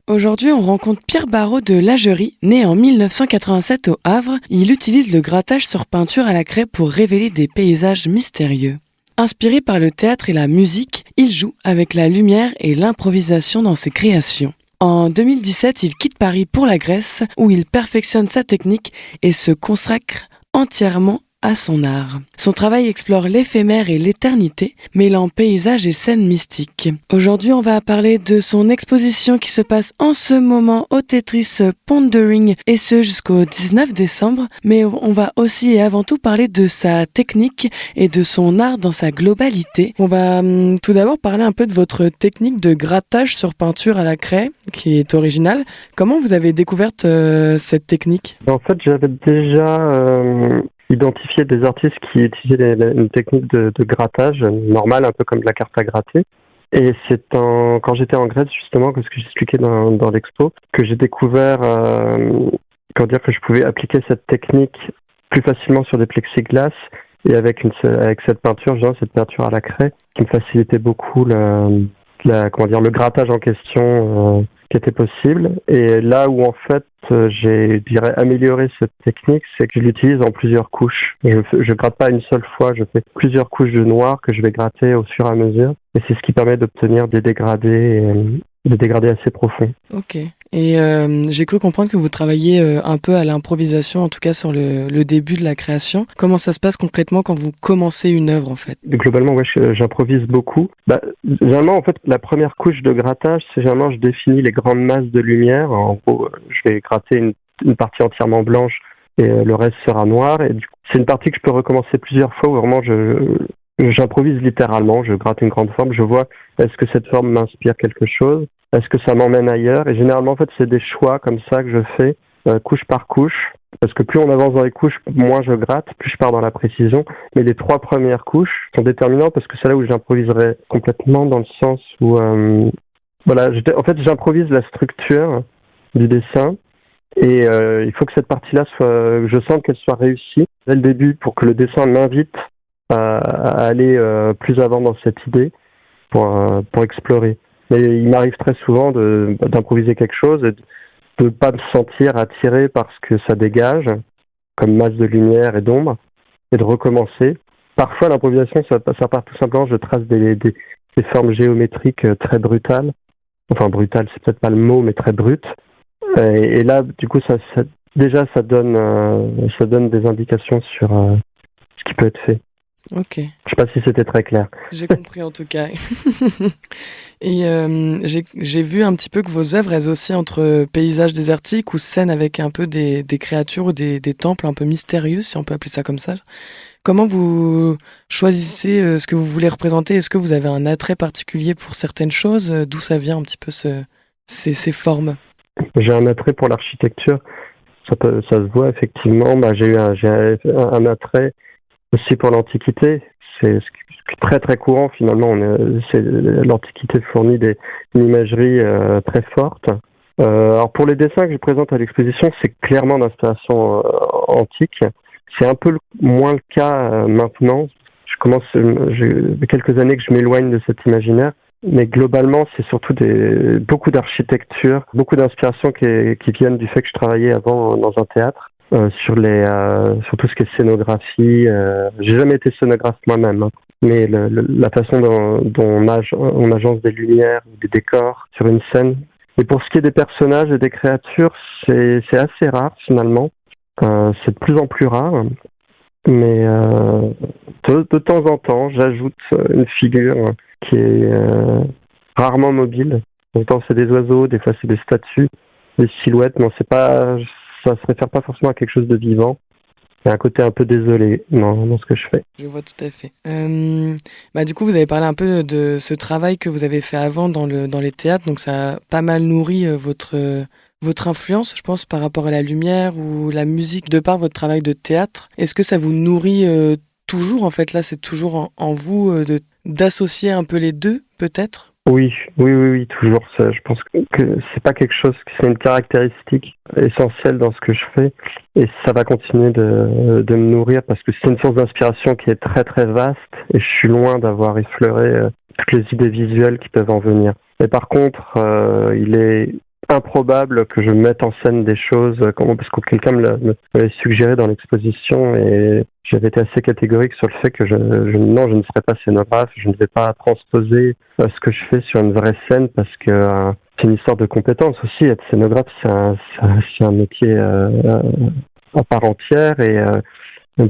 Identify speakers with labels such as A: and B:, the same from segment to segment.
A: Aujourd'hui, on rencontre Pierre Barraud de Lagerie. Né en 1987 au Havre, il utilise le grattage sur peinture à la craie pour révéler des paysages mystérieux. Inspiré par le théâtre et la musique, il joue avec la lumière et l'improvisation dans ses créations. En 2017, il quitte Paris pour la Grèce, où il perfectionne sa technique et se consacre entièrement à son art. Son travail explore l'éphémère et l'éternité, mêlant paysages et scènes mystiques. Aujourd'hui, on va parler de son exposition qui se passe en ce moment au Tetris Pondering, et ce jusqu'au 19 décembre. Mais on va aussi et avant tout parler de sa technique et de son art dans sa globalité. On va tout d'abord parler un peu de votre technique de grattage sur peinture à la craie, qui est originale. Comment vous avez découvert cette technique ?
B: En fait, j'avais déjà identifié des artistes qui utilisaient une technique de grattage normale, un peu comme de la carte à gratter. Et c'est quand j'étais en Grèce, justement, que ce que j'expliquais dans l'expo, que j'ai découvert que je pouvais appliquer cette technique plus facilement sur des plexiglas et avec cette peinture, cette peinture à la craie, qui me facilitait beaucoup le grattage en question qui était possible. Et là où en fait j'ai amélioré cette technique, c'est que je l'utilise en plusieurs couches. Je gratte pas une seule fois, je fais plusieurs couches de noir que je vais gratter au fur et à mesure. Et c'est ce qui permet d'obtenir des dégradés assez profonds.
A: Ok. Et j'ai cru comprendre que vous travaillez un peu à l'improvisation, en tout cas sur le début de la création. Comment ça se passe concrètement quand vous commencez une œuvre, en fait ?
B: Globalement, j'improvise beaucoup. Généralement, en fait, la première couche de grattage, c'est généralement je définis les grandes masses de lumière. En gros, je vais gratter une partie entièrement blanche et le reste sera noir. Et du coup, c'est une partie que je peux recommencer plusieurs fois où vraiment j'improvise littéralement. Je gratte une grande forme, je vois est-ce que cette forme m'inspire quelque chose ? Est-ce que ça m'emmène ailleurs ? Et généralement, en fait, c'est des choix comme ça que je fais, couche par couche. Parce que plus on avance dans les couches, moins je gratte, plus je pars dans la précision. Mais les 3 premières couches sont déterminantes parce que c'est là où j'improviserai complètement, dans le sens où... j'improvise la structure du dessin. Et il faut que cette partie-là je sente qu'elle soit réussie dès le début pour que le dessin m'invite à aller plus avant dans cette idée pour explorer. Mais il m'arrive très souvent d'improviser quelque chose et de ne pas me sentir attiré par ce que ça dégage, comme masse de lumière et d'ombre, et de recommencer. Parfois, l'improvisation, ça part tout simplement, je trace des formes géométriques très brutales. Enfin, brutales, c'est peut-être pas le mot, mais très brutes. Et là, du coup, ça donne des indications sur ce qui peut être fait.
A: Ok.
B: Je sais pas si c'était très clair.
A: J'ai compris en tout cas. Et j'ai vu un petit peu que vos œuvres, elles oscillent entre paysages désertiques ou scènes avec un peu des créatures ou des temples un peu mystérieux, si on peut appeler ça comme ça. Comment vous choisissez ce que vous voulez représenter ? Est-ce que vous avez un attrait particulier pour certaines choses ? D'où ça vient un petit peu ces formes ?
B: J'ai un attrait pour l'architecture. Ça se voit effectivement. J'ai un attrait aussi pour l'Antiquité. C'est très très courant finalement. L'Antiquité fournit une imagerie très forte. Alors pour les dessins que je présente à l'exposition, c'est clairement d'inspiration antique. C'est un peu moins le cas maintenant. J'ai quelques années que je m'éloigne de cet imaginaire. Mais globalement, c'est surtout beaucoup d'architecture, beaucoup d'inspiration qui viennent du fait que je travaillais avant dans un théâtre. Sur tout ce qui est scénographie. J'ai jamais été scénographe moi-même, hein, mais la façon dont on agence des lumières, des décors sur une scène. Et pour ce qui est des personnages et des créatures, c'est assez rare finalement. C'est de plus en plus rare. Mais de temps en temps, j'ajoute une figure qui est rarement mobile. Pourtant, c'est des oiseaux, des fois c'est des statues, des silhouettes. Non, ça se réfère pas forcément à quelque chose de vivant. Il y a un côté un peu désolé dans ce que je fais.
A: Je vois tout à fait. Du coup, vous avez parlé un peu de ce travail que vous avez fait avant dans les théâtres, donc ça a pas mal nourri votre influence, je pense, par rapport à la lumière ou la musique, de par votre travail de théâtre. Est-ce que ça vous nourrit toujours, en fait, là, c'est toujours en vous d'associer un peu les deux, peut-être ?
B: Oui, toujours. Je pense que c'est pas quelque chose, c'est une caractéristique essentielle dans ce que je fais, et ça va continuer de me nourrir parce que c'est une source d'inspiration qui est très très vaste, et je suis loin d'avoir effleuré toutes les idées visuelles qui peuvent en venir. Mais par contre, il est improbable que je mette en scène des choses, parce que quelqu'un me l'avait suggéré dans l'exposition et j'avais été assez catégorique sur le fait que je ne serais pas scénographe, je ne vais pas transposer ce que je fais sur une vraie scène parce que c'est une histoire de compétences aussi. Être scénographe, c'est un métier à part entière et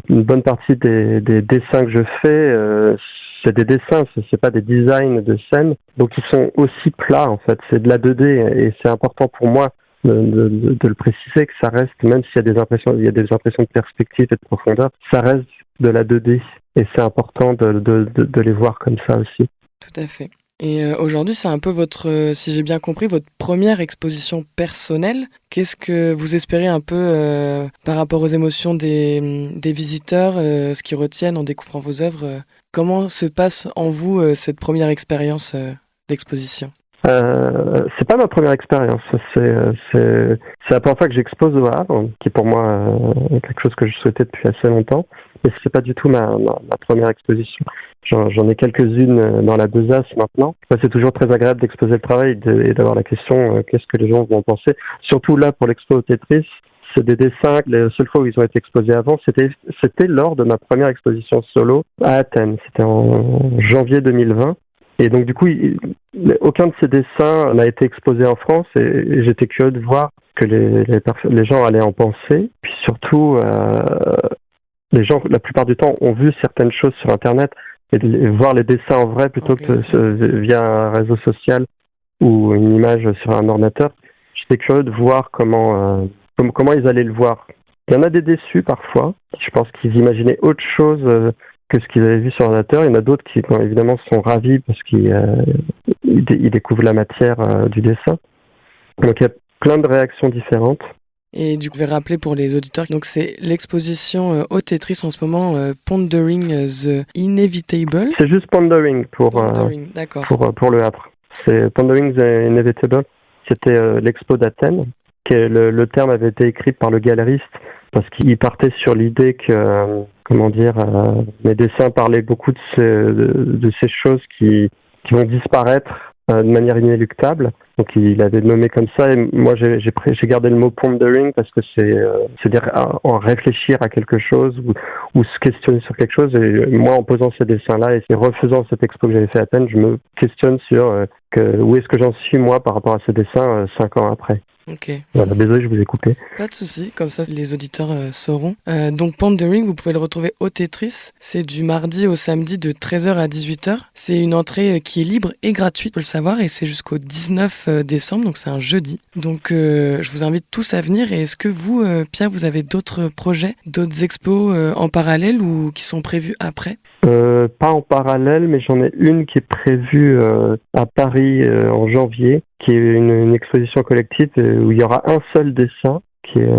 B: une bonne partie des dessins que je fais, c'est des dessins, c'est pas des designs de scènes. Donc ils sont aussi plats en fait, c'est de la 2D et c'est important pour moi de le préciser que ça reste, même s'il y a des impressions de perspective et de profondeur, ça reste de la 2D et c'est important de les voir comme ça aussi.
A: Tout à fait. Et aujourd'hui, c'est un peu si j'ai bien compris, votre première exposition personnelle. Qu'est-ce que vous espérez un peu par rapport aux émotions des visiteurs, ce qu'ils retiennent en découvrant vos œuvres comment se passe en vous cette première expérience d'exposition ?
B: C'est pas ma première expérience. C'est la première fois que j'expose au Havre, qui est pour moi quelque chose que je souhaitais depuis assez longtemps. Mais c'est pas du tout ma première exposition. J'en ai quelques-unes dans la besace maintenant. C'est toujours très agréable d'exposer le travail et d'avoir la question qu'est-ce que les gens vont penser. Surtout là pour l'expo au Tetris, c'est des dessins. La seule fois où ils ont été exposés avant, c'était lors de ma première exposition solo à Athènes. C'était en janvier 2020. Et donc du coup, aucun de ces dessins n'a été exposé en France et j'étais curieux de voir que les gens allaient en penser. Puis surtout, les gens, la plupart du temps, ont vu certaines choses sur Internet et voir les dessins en vrai plutôt que via un réseau social ou une image sur un ordinateur. J'étais curieux de voir comment ils allaient le voir. Il y en a des déçus parfois. Je pense qu'ils imaginaient autre chose que ce qu'ils avaient vu sur l'ordinateur. Il y en a d'autres qui, évidemment, sont ravis parce qu'ils découvrent la matière du dessin. Donc, il y a plein de réactions différentes.
A: Et du coup, je vais rappeler pour les auditeurs, donc c'est l'exposition au Tetris en ce moment, Pondering the Inevitable.
B: C'est juste Pondering pour le Havre. C'est Pondering the Inevitable. C'était l'expo d'Athènes. Le terme avait été écrit par le galeriste parce qu'il partait sur l'idée que, mes dessins parlaient beaucoup de ces choses qui vont disparaître de manière inéluctable. Donc il avait nommé comme ça et moi j'ai gardé le mot pondering parce que c'est-à-dire en réfléchir à quelque chose ou se questionner sur quelque chose. Et moi en posant ces dessins-là et refaisant cette expo que j'avais fait à Athènes, je me questionne sur où est-ce que j'en suis moi par rapport à ces dessins 5 ans après.
A: Ok.
B: Voilà, désolé, je vous ai coupé.
A: Pas de souci, comme ça les auditeurs sauront. Donc Pondering, vous pouvez le retrouver au Tetris. C'est du mardi au samedi de 13h à 18h. C'est une entrée qui est libre et gratuite, faut le savoir, et c'est jusqu'au 19 décembre, donc c'est un jeudi. Donc je vous invite tous à venir. Et est-ce que vous, Pierre, vous avez d'autres projets, d'autres expos en parallèle ou qui sont prévus après ?
B: Pas en parallèle, mais j'en ai une qui est prévue à Paris en janvier, qui est une exposition collective où il y aura un seul dessin, qui est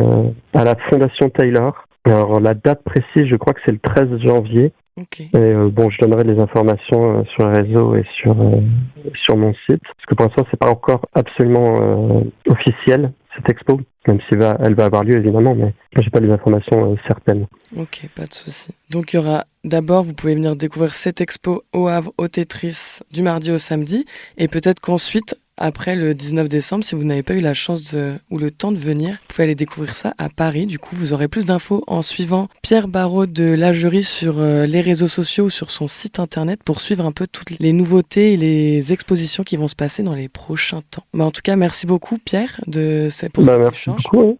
B: à la Fondation Taylor. Alors la date précise, je crois que c'est le 13 janvier.
A: Okay.
B: Et je donnerai les informations sur les réseaux et sur mon site, parce que pour l'instant c'est pas encore absolument officiel cette expo, même si elle va avoir lieu évidemment, mais j'ai pas les informations certaines.
A: Ok, pas de souci. Donc il y aura d'abord, vous pouvez venir découvrir cette expo au Havre, au Tetris, du mardi au samedi, et peut-être qu'ensuite, après le 19 décembre, si vous n'avez pas eu la chance ou le temps de venir, vous pouvez aller découvrir ça à Paris. Du coup, vous aurez plus d'infos en suivant Pierre Barraud de Lagerie sur les réseaux sociaux ou sur son site internet pour suivre un peu toutes les nouveautés et les expositions qui vont se passer dans les prochains temps. Mais en tout cas, merci beaucoup Pierre pour cet échange.
B: Beaucoup, oui.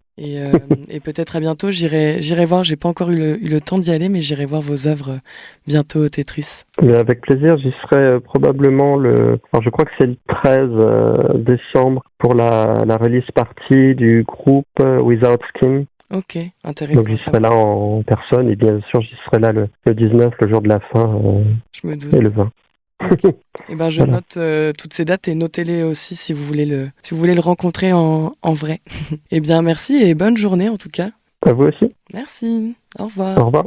A: Et peut-être à bientôt, j'irai voir, j'ai pas encore eu le temps d'y aller, mais j'irai voir vos œuvres bientôt au Tetris.
B: Mais avec plaisir, j'y serai probablement je crois que c'est le 13 décembre pour la release party du groupe Without Skin.
A: Ok, intéressant.
B: Donc j'y serai là en personne et bien sûr j'y serai là le 19, le jour de la fin,
A: je me doute.
B: Et le 20.
A: Okay. Et ben je note toutes ces dates et notez-les aussi si vous voulez le rencontrer en vrai. Eh bien merci et bonne journée en tout cas.
B: À vous aussi.
A: Merci. Au revoir.
B: Au revoir.